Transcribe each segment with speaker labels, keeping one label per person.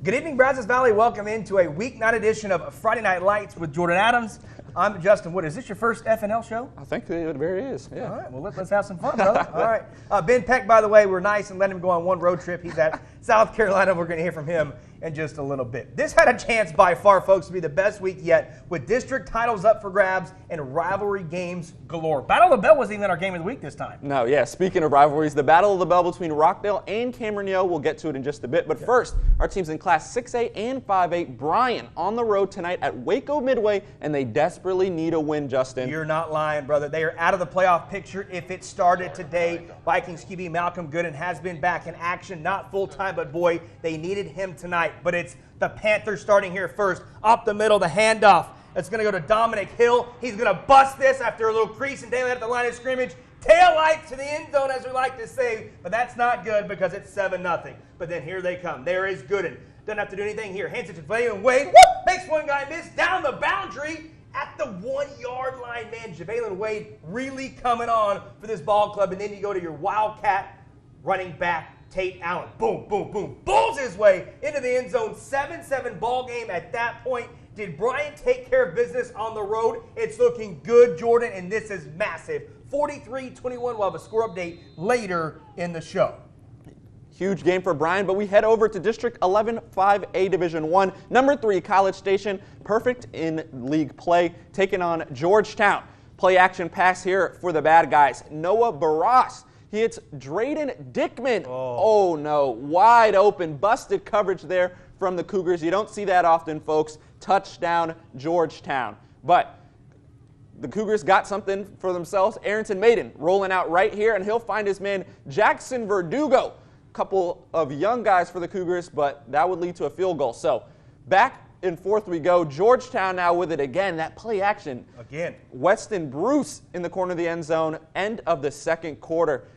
Speaker 1: Good evening, Brazos Valley. Welcome into a weeknight edition of Friday Night Lights with Jordan Adams. I'm Justin Wood. Is this your first FNL show?
Speaker 2: I think it very is, yeah.
Speaker 1: All right, well, let's have some fun, brother. All right. Ben Peck, by the way, we're nice and let him go on one road trip. He's at South Carolina. We're going to hear from him in just a little bit. This had a chance by far, folks, to be the best week yet, with district titles up for grabs and rivalry games galore. Battle of the Bell wasn't even our game of the week this time.
Speaker 2: No, yeah, speaking of rivalries, the Battle of the Bell between Rockdale and Cameron-Yale, we'll get to it in just a bit. But first, our teams in Class 6A and 5A, Bryan on the road tonight at Waco Midway, and they desperately need a win, Justin.
Speaker 1: You're not lying, brother. They are out of the playoff picture if it started today. Vikings QB Malcolm Gooden has been back in action, not full-time, but boy, they needed him tonight. But it's the Panthers starting here first. Up the middle, the handoff. It's going to go to Dominic Hill. He's going to bust this after a little crease and daylight at the line of scrimmage. Tail light to the end zone, as we like to say, but that's not good because it's 7-0. But then here they come. There is Gooden. Doesn't have to do anything here. Hands it to Jalen Wade. Whoop! Makes one guy miss down the boundary at the 1-yard line. Man, Jalen Wade really coming on for this ball club. And then you go to your Wildcat running back, Tate Allen. Boom, boom, boom. Bulls his way into the end zone. 7-7 ball game at that point. Did Bryan take care of business on the road? It's looking good, Jordan, and this is massive. 43-21. We'll have a score update later in the show.
Speaker 2: Huge game for Bryan, but we head over to District 11 5A Division 1. Number 3, College Station, perfect in league play, taking on Georgetown. Play action pass here for the bad guys. Noah Barras. He hits Drayden Dickman. Oh no, wide open, busted coverage there from the Cougars. You don't see that often, folks. Touchdown, Georgetown. But the Cougars got something for themselves. Arrington Maiden rolling out right here, and he'll find his man Jackson Verdugo. Couple of young guys for the Cougars, but that would lead to a field goal. So back and forth we go. Georgetown now with it again. That play action.
Speaker 1: Again.
Speaker 2: Weston Bruce in the corner of the end zone. End of the second quarter.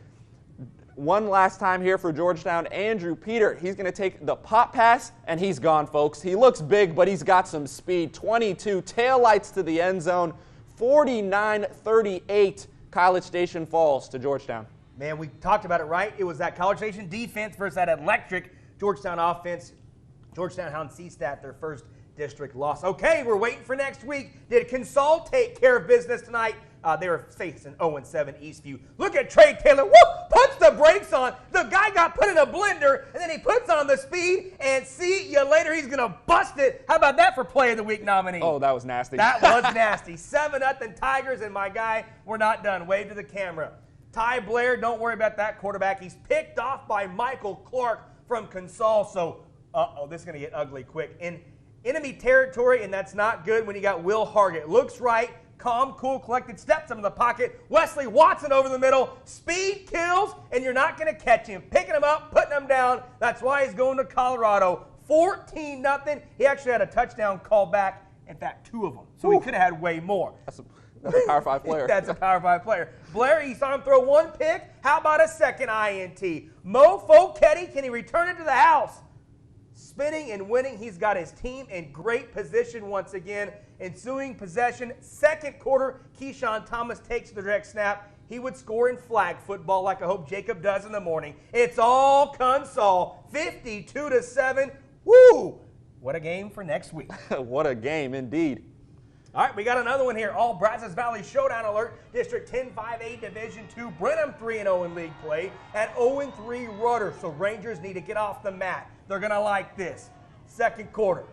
Speaker 2: One last time here for Georgetown. Andrew Peter. He's going to take the pop pass, and he's gone, folks. He looks big, but he's got some speed. 22 taillights to the end zone. 49-38. College Station falls to Georgetown.
Speaker 1: Man, we talked about it, right? It was that College Station defense versus that electric Georgetown offense. Georgetown Hound CSTAT, their first district loss. Okay, we're waiting for next week. Did Consol take care of business tonight? They were facing 0-7 Eastview. Look at Trey Taylor. Whoop! Puts the brakes on. The guy got put in a blender, and then he puts on the speed, and see you later. He's going to bust it. How about that for Play of the Week nominee?
Speaker 2: Oh, that was nasty.
Speaker 1: That was nasty. 7-0 Tigers, and my guy, we're not done. Wave to the camera. Ty Blair, don't worry about that quarterback. He's picked off by Michael Clark from Consol. So, this is going to get ugly quick. In enemy territory, and that's not good when you got Will Hargett. Looks right, calm, cool, collected, steps into the pocket. Wesley Watson over the middle. Speed kills, and you're not going to catch him. Picking him up, putting him down. That's why he's going to Colorado. 14-0. He actually had a touchdown call back. In fact, 2 of them. So he could have had way more.
Speaker 2: That's a Power 5 player.
Speaker 1: That's a Power 5 player. Blair, you saw him throw 1 pick. How about a second INT? Mo Foketti, can he return it to the house? Spinning and winning. He's got his team in great position once again. Ensuing possession. Second quarter, Keyshawn Thomas takes the direct snap. He would score in flag football like I hope Jacob does in the morning. It's all Consol. 52-7. Woo! What a game for next week.
Speaker 2: What a game indeed.
Speaker 1: All right, we got another one here. All Brazos Valley Showdown alert. District 10 5A Division 2. Brenham 3-0 in league play at 0-3 Rudder. So Rangers need to get off the mat. They're going to like this. Second quarter.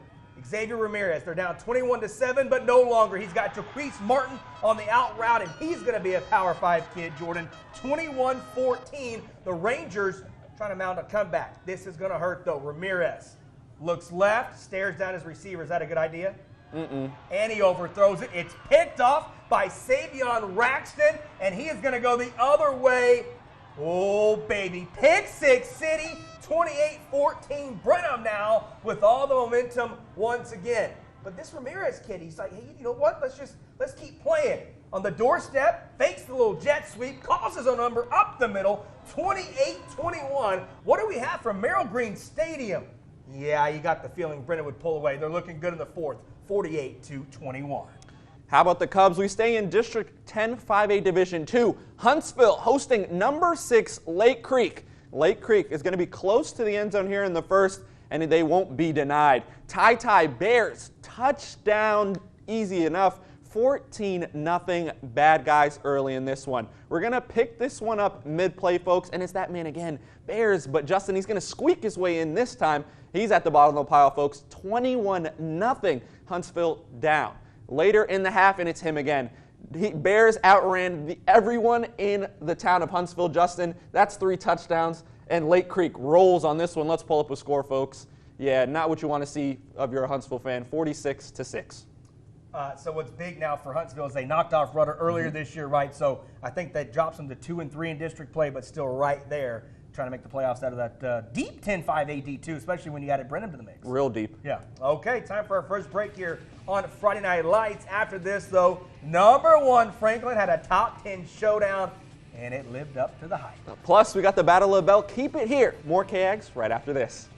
Speaker 1: Xavier Ramirez. They're down 21-7, but no longer. He's got Jaquise Martin on the out route, and he's going to be a Power 5 kid, Jordan. 21-14. The Rangers trying to mount a comeback. This is going to hurt, though. Ramirez looks left, stares down his receiver. Is that a good idea? And he overthrows it. It's picked off by Savion Raxton, and he is going to go the other way. Oh, baby. Pick Six City, 28-14. Brenham now with all the momentum once again. But this Ramirez kid, he's like, hey, you know what? Let's keep playing. On the doorstep, fakes the little jet sweep, calls his own number up the middle, 28-21. What do we have from Merrill Green Stadium? Yeah, you got the feeling Brennan would pull away. They're looking good in the fourth, 48-21.
Speaker 2: How about the Cubs? We stay in District 10 5A Division 2. Huntsville hosting number 6 Lake Creek. Lake Creek is going to be close to the end zone here in the first, and they won't be denied. Tie Bears, touchdown, easy enough. 14-0 Bad Guys early in this one. We're going to pick this one up mid-play, folks, and it's that man again, Bears, but Justin, he's going to squeak his way in this time. He's at the bottom of the pile, folks. 21-0 Huntsville down. Later in the half, and it's him again. Bears outran everyone in the town of Huntsville. Justin, that's 3 touchdowns, and Lake Creek rolls on this one. Let's pull up a score, folks. Yeah, not what you want to see of your Huntsville fan, 46-6.
Speaker 1: So what's big now for Huntsville is they knocked off Rudder earlier this year, right? So I think that drops them to 2-3 in district play, but still right there trying to make the playoffs out of that deep 10-5 AD2, especially when you added Brenham to the mix.
Speaker 2: Real deep.
Speaker 1: Yeah. Okay, time for our first break here on Friday Night Lights. After this, though, number 1 Franklin had a top 10 showdown, and it lived up to the hype.
Speaker 2: Plus, we got the Battle of the Bell. Keep it here. More KAGS right after this.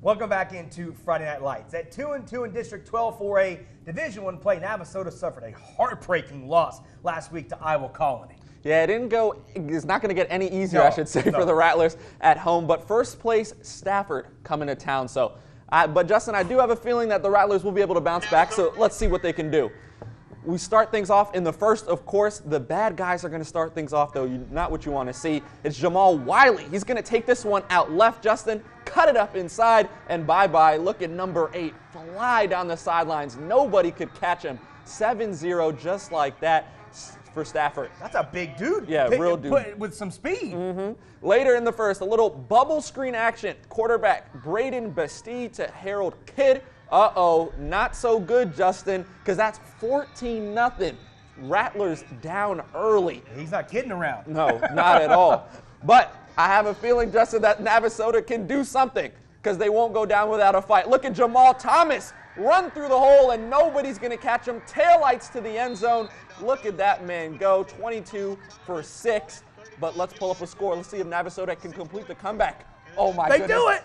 Speaker 1: Welcome back into Friday Night Lights. At 2-2 in District 12 4A Division I play, Navasota suffered a heartbreaking loss last week to Iowa Colony.
Speaker 2: Yeah, it's not going to get any easier, I should say, for the Rattlers at home. But first place, Stafford coming to town. But Justin, I do have a feeling that the Rattlers will be able to bounce back, so let's see what they can do. We start things off in the first, of course. The bad guys are going to start things off, though. Not what you want to see. It's Jamal Wiley. He's going to take this one out left, Justin, cut it up inside, and bye-bye. Look at number 8 fly down the sidelines. Nobody could catch him. 7-0 just like that for Stafford.
Speaker 1: That's a big dude.
Speaker 2: Yeah, real dude.
Speaker 1: With some speed.
Speaker 2: Later in the first, a little bubble screen action. Quarterback Braden Bastille to Harold Kidd. Uh-oh, not so good, Justin, because that's 14-0. Rattlers down early.
Speaker 1: He's not kidding around.
Speaker 2: No, not at all. But I have a feeling, Justin, that Navasota can do something because they won't go down without a fight. Look at Jamal Thomas run through the hole, and nobody's going to catch him. Taillights to the end zone. Look at that man go, 22 for 6. But let's pull up a score. Let's see if Navasota can complete the comeback. Oh, my goodness.
Speaker 1: They do it!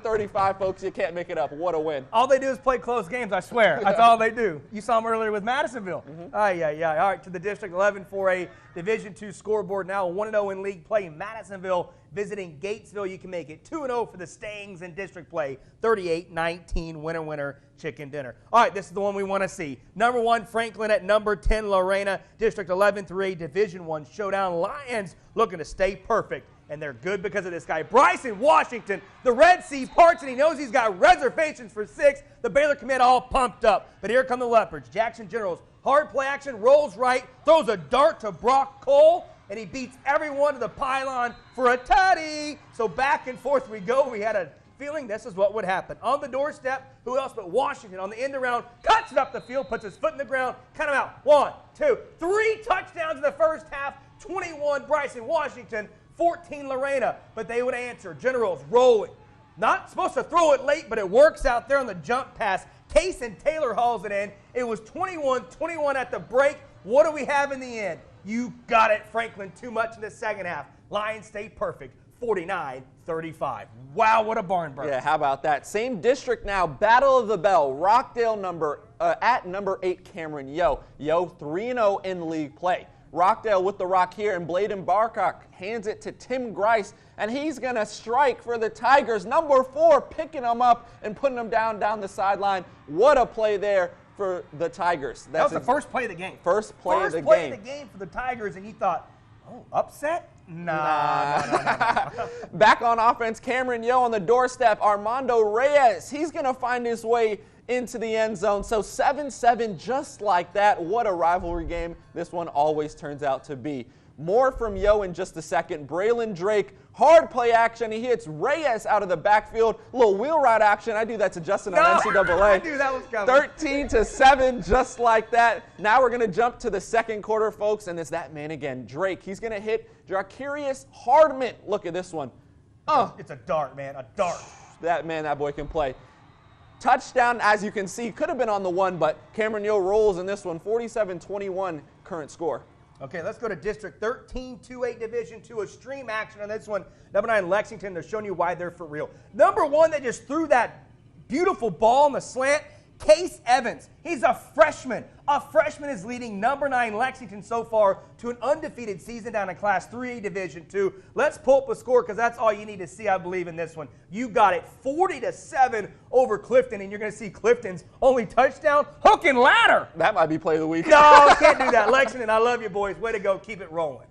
Speaker 2: 37-35, folks. You can't make it up. What a win.
Speaker 1: All they do is play close games, I swear. That's all they do. You saw them earlier with Madisonville. Yeah. All right, to the District 11 4A Division II scoreboard now. 1-0 in league play. Madisonville visiting Gatesville. You can make it 2-0 for the Stayings in district play. 38-19, winner, chicken dinner. All right, this is the one we want to see. Number 1, Franklin at number 10, Lorena. District 11 3A Division I showdown. Lions looking to stay perfect. And they're good because of this guy. Bryson Washington, the Red Sea parts, and he knows he's got reservations for 6. The Baylor commit all pumped up. But here come the Leopards. Jackson Generals, hard play action, rolls right, throws a dart to Brock Cole, and he beats everyone to the pylon for a tutty. So back and forth we go. We had a feeling this is what would happen. On the doorstep, who else but Washington on the end around, cuts it up the field, puts his foot in the ground, cut him out. 1, 2, 3 touchdowns in the first half. 21 Bryson Washington, 14 Lorena, but they would answer. Generals rolling. Not supposed to throw it late, but it works out there on the jump pass. Case and Taylor hauls it in. It was 21-21 at the break. What do we have in the end? You got it, Franklin, too much in the second half. Lions stay perfect, 49-35. Wow, what a barn burner.
Speaker 2: Yeah, how about that? Same district now, Battle of the Bell. Rockdale at number 8, Cameron Yo. Yo 3-0 in league play. Rockdale with the rock here, and Bladen Barcock hands it to Tim Grice, and he's going to strike for the Tigers. Number 4 picking him up and putting him down the sideline. What a play there for the Tigers.
Speaker 1: That was the first play of the game.
Speaker 2: First play of the
Speaker 1: game for the Tigers, and you thought, oh, upset? Nah.
Speaker 2: Back on offense, Cameron Yo on the doorstep. Armando Reyes, he's going to find his way into the end zone. So 7-7 just like that. What a rivalry game this one always turns out to be. More from Yo in just a second. Braylon Drake, hard play action. He hits Reyes out of the backfield. A little wheel ride action. I do that to Justin on NCAA.
Speaker 1: I knew that was coming.
Speaker 2: 13-7 just like that. Now we're going to jump to the second quarter, folks, and it's that man again, Drake. He's going to hit Jarkirius Hardman. Look at this one.
Speaker 1: It's a dart, man, a dart.
Speaker 2: That boy can play. Touchdown, as you can see, could have been on the 1, but Cameron Yo rolls in this one, 47-21 current score.
Speaker 1: Okay, let's go to District 13, 2A Division II, a stream action on this one. Number 9, Lexington, they're showing you why they're for real. Number 1, they just threw that beautiful ball on the slant. Case Evans, he's a freshman. A freshman is leading number 9 Lexington so far to an undefeated season down in Class 3A Division II. Let's pull up a score because that's all you need to see, I believe, in this one. You got it, 40-7 over Clifton, and you're going to see Clifton's only touchdown, hook and ladder.
Speaker 2: That might be play of the week.
Speaker 1: No, can't do that. Lexington, I love you, boys. Way to go. Keep it rolling.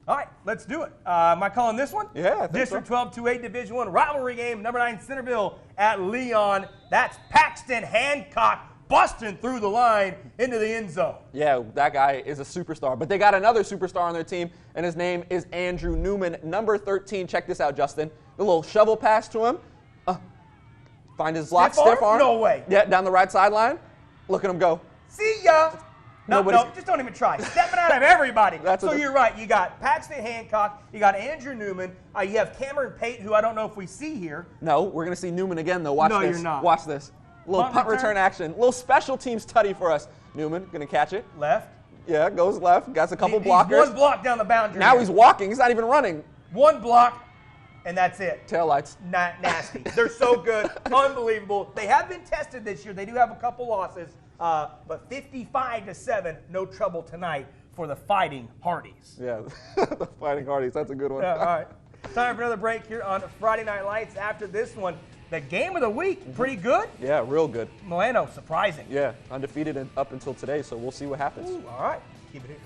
Speaker 1: All right, let's do it. Am I calling this one?
Speaker 2: Yeah, I think
Speaker 1: District
Speaker 2: so.
Speaker 1: 12, 2A Division I rivalry game. Number 9 Centerville at Leon. That's Paxton Hancock busting through the line into the end zone.
Speaker 2: Yeah, that guy is a superstar. But they got another superstar on their team, and his name is Andrew Newman, number 13. Check this out, Justin. The little shovel pass to him. Find his lock, stiff arm.
Speaker 1: No way.
Speaker 2: Yeah, down the right sideline. Look at him go.
Speaker 1: See ya. No, just don't even try. Stepping out of everybody. So you're right. You got Paxton Hancock. You got Andrew Newman. You have Cameron Pate, who I don't know if we see here.
Speaker 2: No, we're going to see Newman again, though. Watch this.
Speaker 1: No, you're not.
Speaker 2: Watch this. Little punt return action. Little special teams tutty for us. Newman going to catch it.
Speaker 1: Left.
Speaker 2: Yeah, goes left. Got a couple blockers.
Speaker 1: He's one block down the boundary.
Speaker 2: Now he's walking. He's not even running.
Speaker 1: One block, and that's it.
Speaker 2: Taillights.
Speaker 1: Nasty. They're so good. Unbelievable. They have been tested this year. They do have a couple losses. But 55-7, no trouble tonight for the Fighting Hardys.
Speaker 2: Yeah, the Fighting Hardys. That's a good one.
Speaker 1: Yeah, all right. Time for another break here on Friday Night Lights. After this one, the game of the week, pretty good.
Speaker 2: Yeah, real good.
Speaker 1: Milano, surprising.
Speaker 2: Yeah, undefeated up until today, so we'll see what happens.
Speaker 1: Ooh, all right. Keep it here.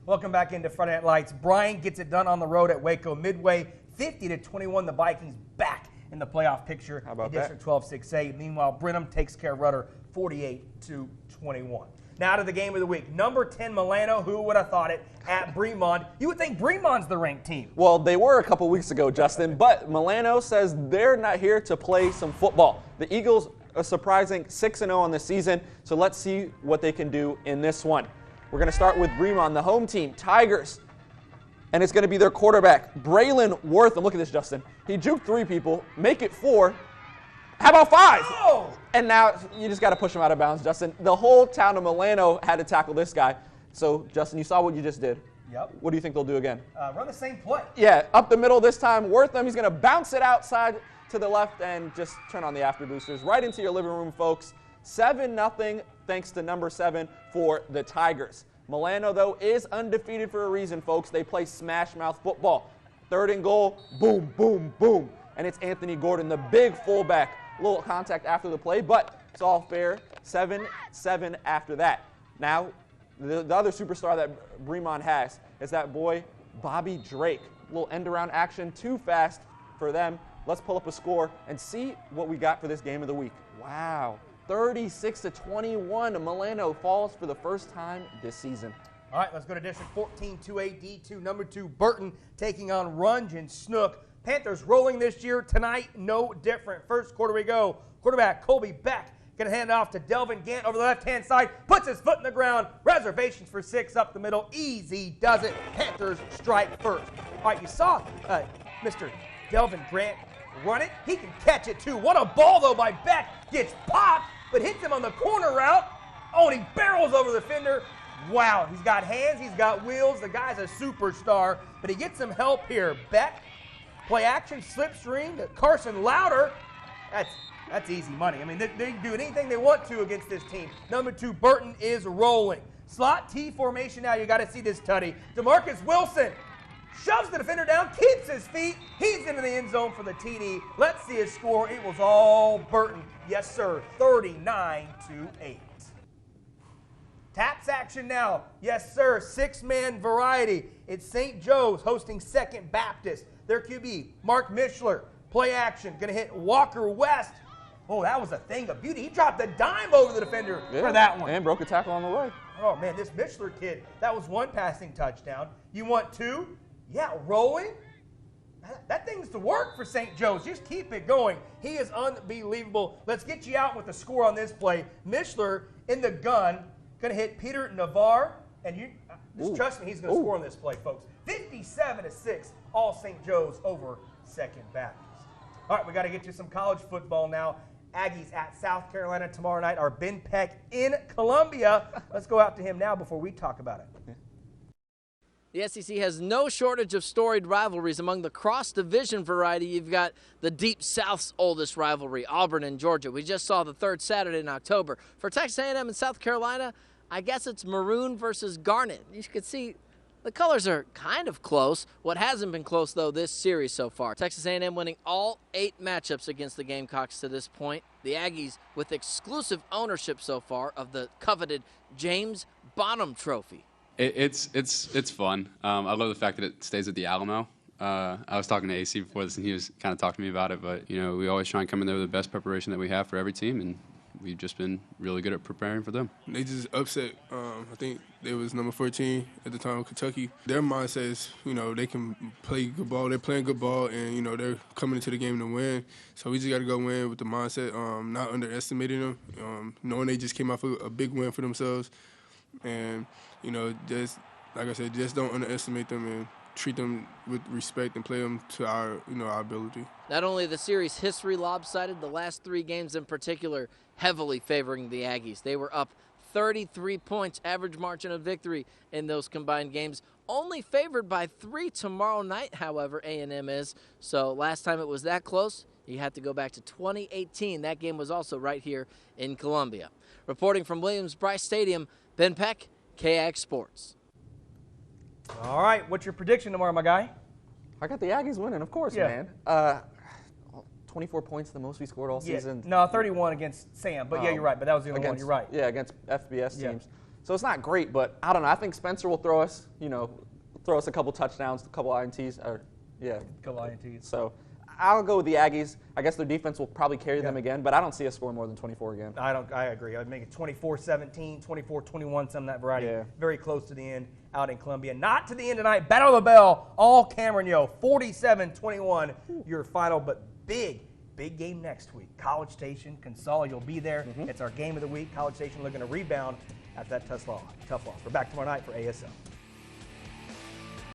Speaker 1: Welcome back into Friday Night Lights. Bryan gets it done on the road at Waco Midway. 50-21, the Vikings back in the playoff picture in District 12 6A. Meanwhile, Brenham takes care of Rudder 48-21. Now to the game of the week. Number 10, Milano, who would have thought it, at Remond. You would think Remond's the ranked team.
Speaker 2: Well, they were a couple weeks ago, Justin, but Milano says they're not here to play some football. The Eagles are surprising 6-0 on the season, so let's see what they can do in this one. We're going to start with Remond, the home team, Tigers. And it's going to be their quarterback, Braylon Wortham. Look at this, Justin. He juked 3 people, make it 4. How about 5?
Speaker 1: Oh!
Speaker 2: And now you just got to push him out of bounds, Justin. The whole town of Milano had to tackle this guy. So, Justin, you saw what you just did.
Speaker 1: Yep.
Speaker 2: What do you think they'll do again?
Speaker 1: Run the same play.
Speaker 2: Yeah, up the middle this time. Wortham, he's going to bounce it outside to the left and just turn on the after boosters right into your living room, folks. 7-0 thanks to number 7 for the Tigers. Milano, though, is undefeated for a reason, folks. They play smash mouth football. 3rd and goal, boom, boom, boom. And it's Anthony Gordon, the big fullback. A little contact after the play, but it's all fair. 7-7 after that. Now, the other superstar that Remond has is that boy, Bobby Drake. A little end-around action, too fast for them. Let's pull up a score and see what we got for this game of the week. Wow, 36-21. Milano falls for the first time this season.
Speaker 1: All right, let's go to District 14, 2A, D2. Number 2, Burton taking on Runge and Snook. Panthers rolling this year tonight, no different. First quarter we go. Quarterback Colby Beck going to hand it off to Delvin Gant over the left-hand side. Puts his foot in the ground. Reservations for 6 up the middle. Easy does it. Panthers strike first. All right, you saw Mr. Delvin Grant run it. He can catch it too. What a ball, though, by Beck. Gets popped, but hits him on the corner route. Oh, and he barrels over the defender. Wow, he's got hands. He's got wheels. The guy's a superstar, but he gets some help here. Beck. Play action, slipstream to Carson Louder. That's easy money. I mean, they can do anything they want to against this team. Number 2, Burton is rolling. Slot T formation now. You got to see this tutty. DeMarcus Wilson shoves the defender down, keeps his feet. He's into the end zone for the TD. Let's see his score. It was all Burton. Yes, sir, 39-8. Taps action now. Yes, sir, 6-man variety. It's St. Joe's hosting 2nd Baptist. Their QB, Mark Mishler. Play action, going to hit Walker West. Oh, that was a thing of beauty. He dropped a dime over the defender for that one.
Speaker 2: And broke a tackle on the way.
Speaker 1: Oh, man, this Mishler kid, that was 1 passing touchdown. You want 2? Yeah, rolling. That thing's to work for St. Joe's. Just keep it going. He is unbelievable. Let's get you out with the score on this play. Mishler in the gun, going to hit Peter Navarre. And you just trust me, he's going to score on this play, folks. 57-6, all St. Joe's over 2nd Baptist. All right, we got to get you some college football now. Aggies at South Carolina tomorrow night. Our Ben Peck in Columbia. Let's go out to him now before we talk about it.
Speaker 3: The SEC has no shortage of storied rivalries. Among the cross-division variety, you've got the Deep South's oldest rivalry, Auburn and Georgia. We just saw the 3rd Saturday in October. For Texas A&M and South Carolina, I guess it's maroon versus garnet. You can see the colors are kind of close. What hasn't been close, though, this series so far. Texas A&M winning all 8 matchups against the Gamecocks to this point. The Aggies with exclusive ownership so far of the coveted James Bonham Trophy.
Speaker 4: It's fun. I love the fact that it stays at the Alamo. I was talking to AC before this, and he was kind of talking to me about it. But, you know, we always try and come in there with the best preparation that we have for every team, and we've just been really good at preparing for them.
Speaker 5: They just upset. I think they was number 14 at the time, Kentucky. Their mindset is, you know, they can play good ball. They're playing good ball, and, you know, they're coming into the game to win. So we just got to go win with the mindset, not underestimating them, knowing they just came off a big win for themselves. And, you know, just, like I said, just don't underestimate them and treat them with respect and play them to our, you know, our ability.
Speaker 3: Not only the series history lopsided, the last 3 games in particular heavily favoring the Aggies. They were up 33 points, average margin of victory in those combined games. Only favored by 3 tomorrow night, however, A&M is. So last time it was that close, you had to go back to 2018. That game was also right here in Columbia. Reporting from Williams-Brice Stadium, Ben Peck, KAG Sports.
Speaker 1: All right, what's your prediction tomorrow, my guy?
Speaker 2: I got the Aggies winning, of course,
Speaker 1: Yeah.
Speaker 2: man. 24 points, the most we scored all season.
Speaker 1: No, 31 against Sam. But yeah, you're right. But that was the only one. You're right.
Speaker 2: Yeah, against FBS
Speaker 1: Yeah.
Speaker 2: teams. So it's not great, but I don't know. I think Spencer will throw us a couple touchdowns, a couple INTs,
Speaker 1: Couple INTs.
Speaker 2: So I'll go with the Aggies. I guess their defense will probably carry them again, but I don't see us scoring more than 24 again.
Speaker 1: I agree. I'd make it 24-17, 24-21, some of that variety.
Speaker 2: Yeah.
Speaker 1: Very close to the end out in Columbia. Not to the end tonight. Battle of the Bell, all Cameron Yo, 47-21, your final, but big game next week. College Station, Consol, you'll be there. It's our game of the week. College Station looking to rebound after that tough loss. We're back tomorrow night for ASL.